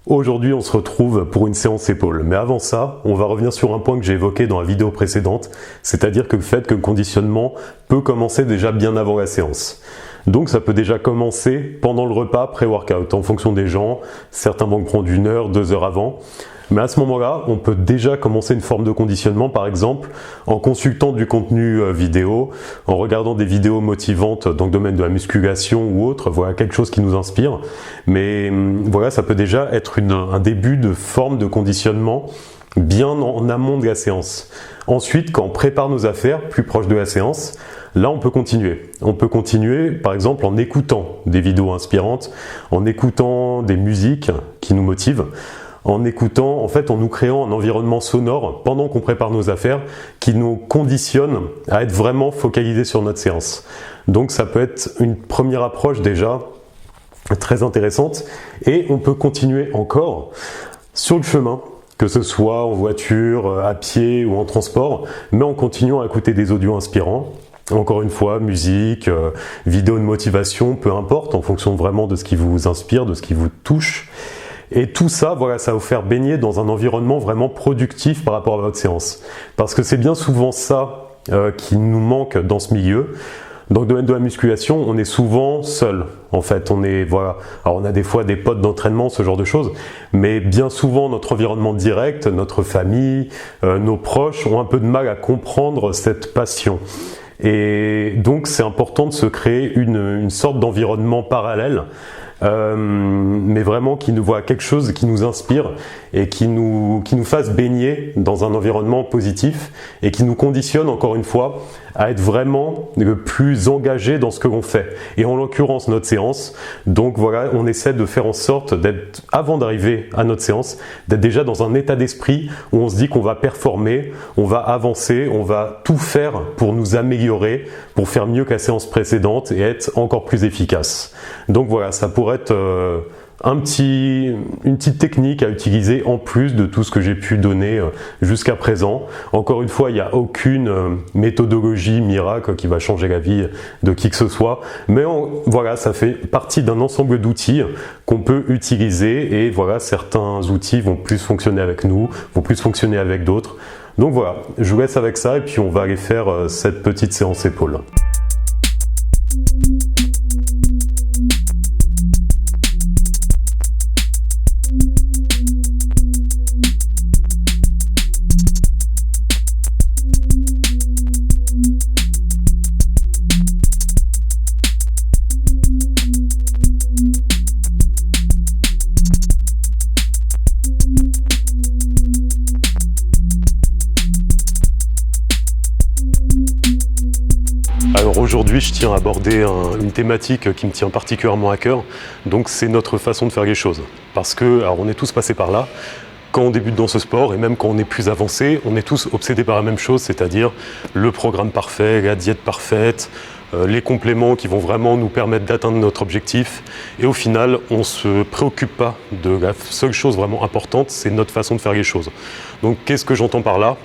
Aujourd'hui, on se retrouve pour une séance épaules. Mais avant ça, on va revenir sur un point que j'ai évoqué dans la vidéo précédente, c'est-à-dire que le fait que le conditionnement peut commencer déjà bien avant la séance. Donc ça peut déjà commencer pendant le repas pré-workout, en fonction des gens. Certains vont le prendre 1 heure, 2 heures avant. Mais à ce moment-là, on peut déjà commencer une forme de conditionnement, par exemple, en consultant du contenu vidéo, en regardant des vidéos motivantes dans le domaine de la musculation ou autre, voilà, quelque chose qui nous inspire. Mais voilà, ça peut déjà être un début de forme de conditionnement bien en amont de la séance. Ensuite, quand on prépare nos affaires, plus proche de la séance, là on peut continuer. On peut continuer par exemple en écoutant des vidéos inspirantes, en écoutant des musiques qui nous motivent, en écoutant, en nous créant un environnement sonore pendant qu'on prépare nos affaires qui nous conditionne à être vraiment focalisé sur notre séance. Donc ça peut être une première approche déjà très intéressante et on peut continuer encore sur le chemin, que ce soit en voiture, à pied ou en transport, mais en continuant à écouter des audios inspirants. Encore une fois, musique, vidéo de motivation, peu importe, en fonction vraiment de ce qui vous inspire, de ce qui vous touche. Et tout ça, voilà, ça va vous faire baigner dans un environnement vraiment productif par rapport à votre séance. Parce que c'est bien souvent ça qui nous manque dans ce milieu. Dans le domaine de la musculation, on est souvent seul. En fait, alors on a des fois des potes d'entraînement, ce genre de choses, mais bien souvent notre environnement direct, notre famille, nos proches ont un peu de mal à comprendre cette passion. Et donc c'est important de se créer une sorte d'environnement parallèle, mais vraiment qui nous voit quelque chose qui nous inspire et qui nous fasse baigner dans un environnement positif et qui nous conditionne encore une fois à être vraiment le plus engagé dans ce que l'on fait. Et en l'occurrence notre séance, donc voilà, on essaie de faire en sorte d'être, avant d'arriver à notre séance, d'être déjà dans un état d'esprit où on se dit qu'on va performer, on va avancer, on va tout faire pour nous améliorer, pour faire mieux que la séance précédente et être encore plus efficace. Donc voilà, ça pourrait être une petite technique à utiliser en plus de tout ce que j'ai pu donner jusqu'à présent. Encore une fois, il n'y a aucune méthodologie miracle qui va changer la vie de qui que ce soit, mais voilà, ça fait partie d'un ensemble d'outils qu'on peut utiliser et voilà, certains outils vont plus fonctionner avec nous, vont plus fonctionner avec d'autres. Donc voilà, je vous laisse avec ça et puis on va aller faire cette petite séance épaules. Alors aujourd'hui, je tiens à aborder une thématique qui me tient particulièrement à cœur, donc c'est notre façon de faire les choses. Parce que, alors on est tous passés par là, quand on débute dans ce sport et même quand on est plus avancé, on est tous obsédés par la même chose, c'est-à-dire le programme parfait, la diète parfaite, les compléments qui vont vraiment nous permettre d'atteindre notre objectif. Et au final, on ne se préoccupe pas de la seule chose vraiment importante, c'est notre façon de faire les choses. Donc qu'est-ce que j'entends par là ?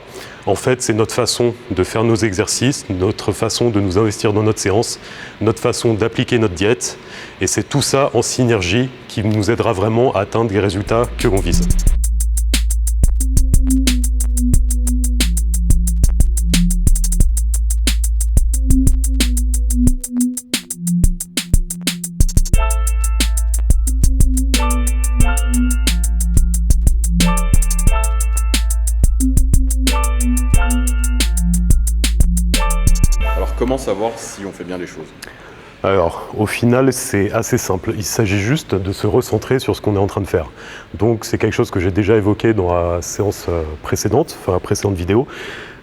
En fait, c'est notre façon de faire nos exercices, notre façon de nous investir dans notre séance, notre façon d'appliquer notre diète. Et c'est tout ça en synergie qui nous aidera vraiment à atteindre les résultats que l'on vise. Comment savoir si on fait bien les choses ? Alors, au final, c'est assez simple. Il s'agit juste de se recentrer sur ce qu'on est en train de faire. Donc, c'est quelque chose que j'ai déjà évoqué dans la séance précédente, enfin la précédente vidéo.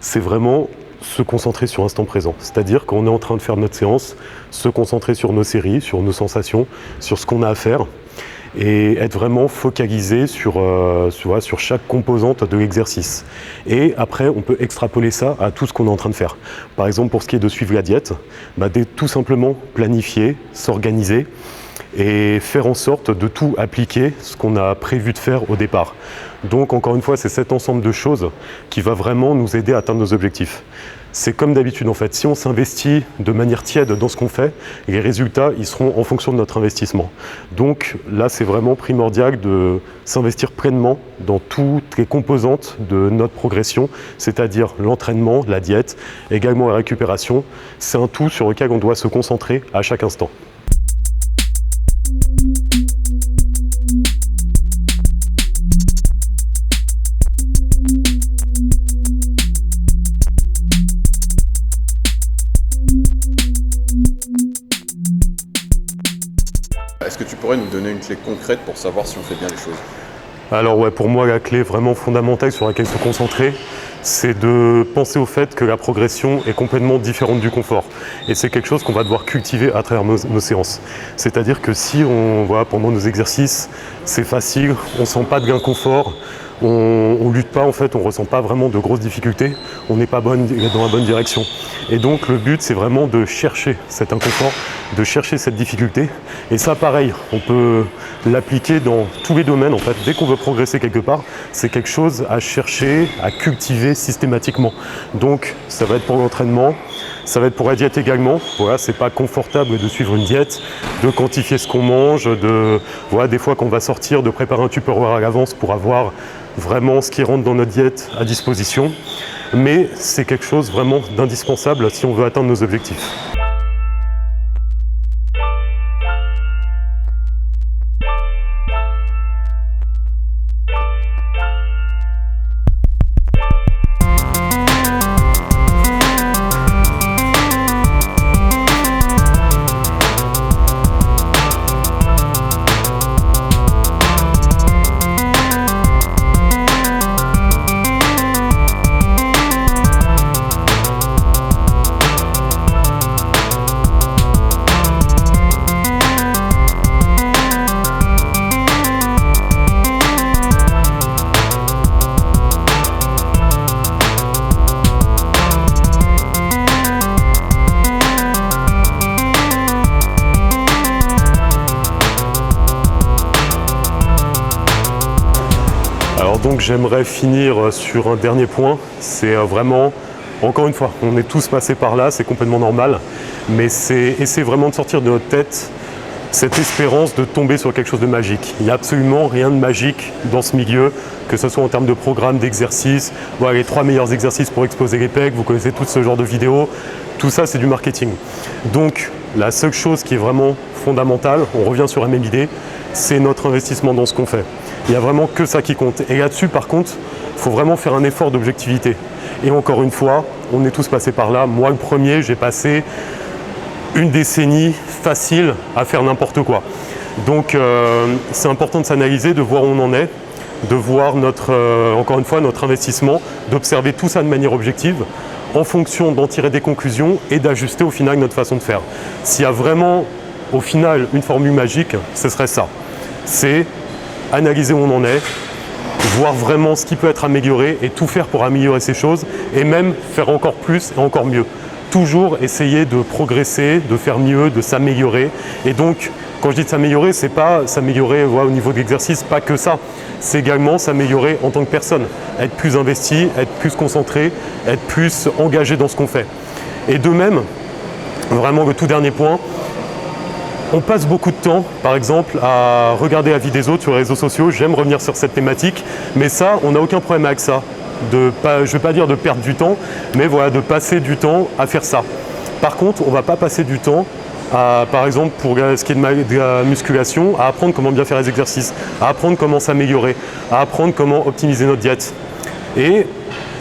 C'est vraiment se concentrer sur l'instant présent. C'est-à-dire qu'on est en train de faire notre séance, se concentrer sur nos séries, sur nos sensations, sur ce qu'on a à faire. Et être vraiment focalisé sur chaque composante de l'exercice. Et après, on peut extrapoler ça à tout ce qu'on est en train de faire. Par exemple, pour ce qui est de suivre la diète, tout simplement planifier, s'organiser et faire en sorte de tout appliquer ce qu'on a prévu de faire au départ. Donc, encore une fois, c'est cet ensemble de choses qui va vraiment nous aider à atteindre nos objectifs. c'est comme d'habitude en fait. Si on s'investit de manière tiède dans ce qu'on fait, les résultats ils seront en fonction de notre investissement. Donc là c'est vraiment primordial de s'investir pleinement dans toutes les composantes de notre progression, c'est-à-dire l'entraînement, la diète, également la récupération. C'est un tout sur lequel on doit se concentrer à chaque instant. Est-ce que tu pourrais nous donner une clé concrète pour savoir si on fait bien les choses? Alors ouais, pour moi la clé vraiment fondamentale sur laquelle se concentrer, c'est de penser au fait que la progression est complètement différente du confort. Et c'est quelque chose qu'on va devoir cultiver à travers nos séances. C'est-à-dire que si pendant nos exercices, c'est facile, on ne sent pas de gain confort, on ne lutte pas en fait, on ne ressent pas vraiment de grosses difficultés, on n'est pas dans la bonne direction. Et donc le but c'est vraiment de chercher cet inconfort, de chercher cette difficulté. Et ça pareil, on peut l'appliquer dans tous les domaines en fait. Dès qu'on veut progresser quelque part, c'est quelque chose à chercher, à cultiver systématiquement. Donc ça va être pour l'entraînement, ça va être pour la diète également. Voilà, c'est pas confortable de suivre une diète, de quantifier ce qu'on mange, des fois qu'on va sortir, de préparer un Tupperware à l'avance pour avoir vraiment ce qui rentre dans notre diète à disposition. Mais c'est quelque chose vraiment d'indispensable si on veut atteindre nos objectifs. Alors donc j'aimerais finir sur un dernier point, c'est vraiment, encore une fois, on est tous passés par là, c'est complètement normal, mais c'est essayer vraiment de sortir de notre tête cette espérance de tomber sur quelque chose de magique. Il n'y a absolument rien de magique dans ce milieu, que ce soit en termes de programme, d'exercices, voilà, les 3 meilleurs exercices pour exploser les pecs, vous connaissez tout ce genre de vidéos, tout ça c'est du marketing. Donc la seule chose qui est vraiment fondamentale, on revient sur la même idée, c'est notre investissement dans ce qu'on fait. Il n'y a vraiment que ça qui compte. Et là-dessus, par contre, il faut vraiment faire un effort d'objectivité. Et encore une fois, on est tous passés par là. Moi, le premier, j'ai passé une décennie facile à faire n'importe quoi. Donc, c'est important de s'analyser, de voir où on en est, de voir encore une fois, notre investissement, d'observer tout ça de manière objective, en fonction d'en tirer des conclusions et d'ajuster au final notre façon de faire. S'il y a vraiment, au final, une formule magique, ce serait ça. C'est analyser où on en est, voir vraiment ce qui peut être amélioré et tout faire pour améliorer ces choses et même faire encore plus et encore mieux. Toujours essayer de progresser, de faire mieux, de s'améliorer. Et donc, quand je dis de s'améliorer, c'est pas s'améliorer au niveau de l'exercice, pas que ça. C'est également s'améliorer en tant que personne. Être plus investi, être plus concentré, être plus engagé dans ce qu'on fait. Et de même, vraiment le tout dernier point, on passe beaucoup de temps, par exemple, à regarder la vie des autres sur les réseaux sociaux. J'aime revenir sur cette thématique, mais ça, on n'a aucun problème avec ça. Je ne vais pas dire de perdre du temps, mais voilà, de passer du temps à faire ça. Par contre, on ne va pas passer du temps, par exemple, pour ce qui est de la musculation, à apprendre comment bien faire les exercices, à apprendre comment s'améliorer, à apprendre comment optimiser notre diète. Et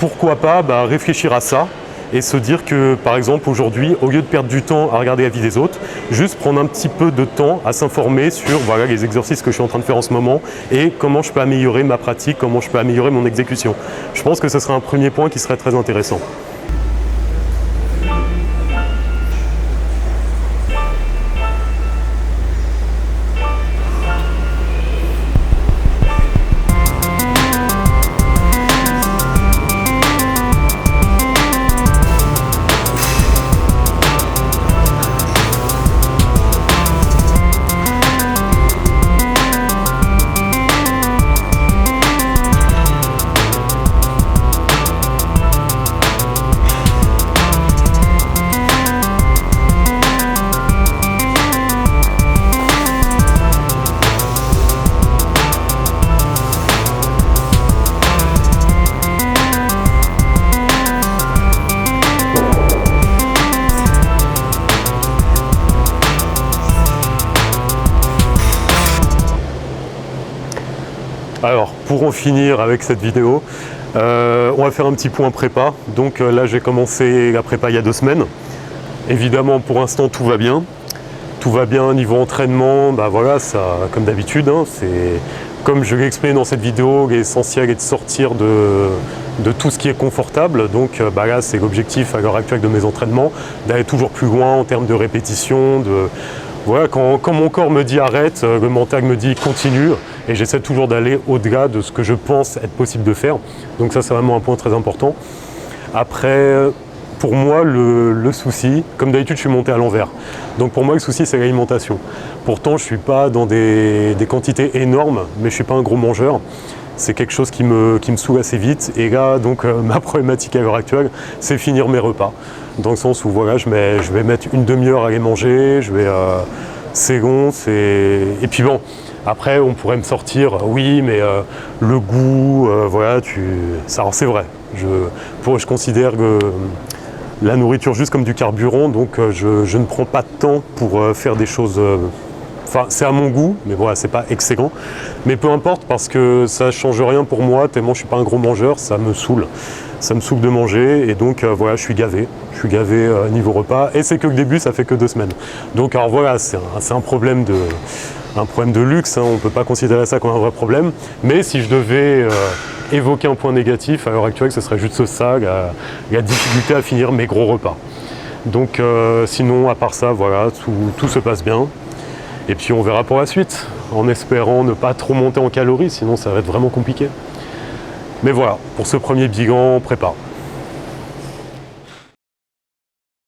pourquoi pas réfléchir à ça et se dire que, par exemple, aujourd'hui, au lieu de perdre du temps à regarder la vie des autres, juste prendre un petit peu de temps à s'informer sur les exercices que je suis en train de faire en ce moment et comment je peux améliorer ma pratique, comment je peux améliorer mon exécution. Je pense que ce serait un premier point qui serait très intéressant. Alors, pour en finir avec cette vidéo, on va faire un petit point prépa. Donc là, j'ai commencé la prépa il y a 2 semaines. Évidemment, pour l'instant, tout va bien. Tout va bien niveau entraînement. Bah voilà, ça, comme d'habitude, hein, c'est comme je l'ai expliqué dans cette vidéo, l'essentiel est de sortir de tout ce qui est confortable. Donc bah là, c'est l'objectif à l'heure actuelle de mes entraînements, d'aller toujours plus loin en termes de répétition. Voilà, quand mon corps me dit arrête, le mental me dit continue, et j'essaie toujours d'aller au-delà de ce que je pense être possible de faire. Donc ça, c'est vraiment un point très important. Après, pour moi, le souci, comme d'habitude, je suis monté à l'envers. Donc pour moi, le souci, c'est l'alimentation. Pourtant, je ne suis pas dans des quantités énormes, mais je ne suis pas un gros mangeur. C'est quelque chose qui me saoule assez vite. Et là, donc, ma problématique à l'heure actuelle, c'est finir mes repas. Dans le sens où voilà, je vais mettre une demi-heure à les manger, c'est long, et puis bon, après on pourrait me sortir, oui, mais le goût, voilà, alors c'est vrai, je considère que la nourriture juste comme du carburant, donc je ne prends pas de temps pour faire des choses. Enfin, c'est à mon goût, mais voilà, c'est pas excellent. Mais peu importe, parce que ça change rien pour moi, tellement je suis pas un gros mangeur, ça me saoule. Ça me saoule de manger, et donc voilà, je suis gavé. Je suis gavé niveau repas, et c'est que le début, ça fait que 2 semaines. Donc alors voilà, c'est un problème de luxe, hein, on ne peut pas considérer ça comme un vrai problème. Mais si je devais évoquer un point négatif, à l'heure actuelle, ce serait juste ça, la difficulté à finir mes gros repas. Donc sinon, à part ça, voilà, tout se passe bien. Et puis on verra pour la suite, en espérant ne pas trop monter en calories, sinon ça va être vraiment compliqué. Mais voilà, pour ce premier bilan, prépa.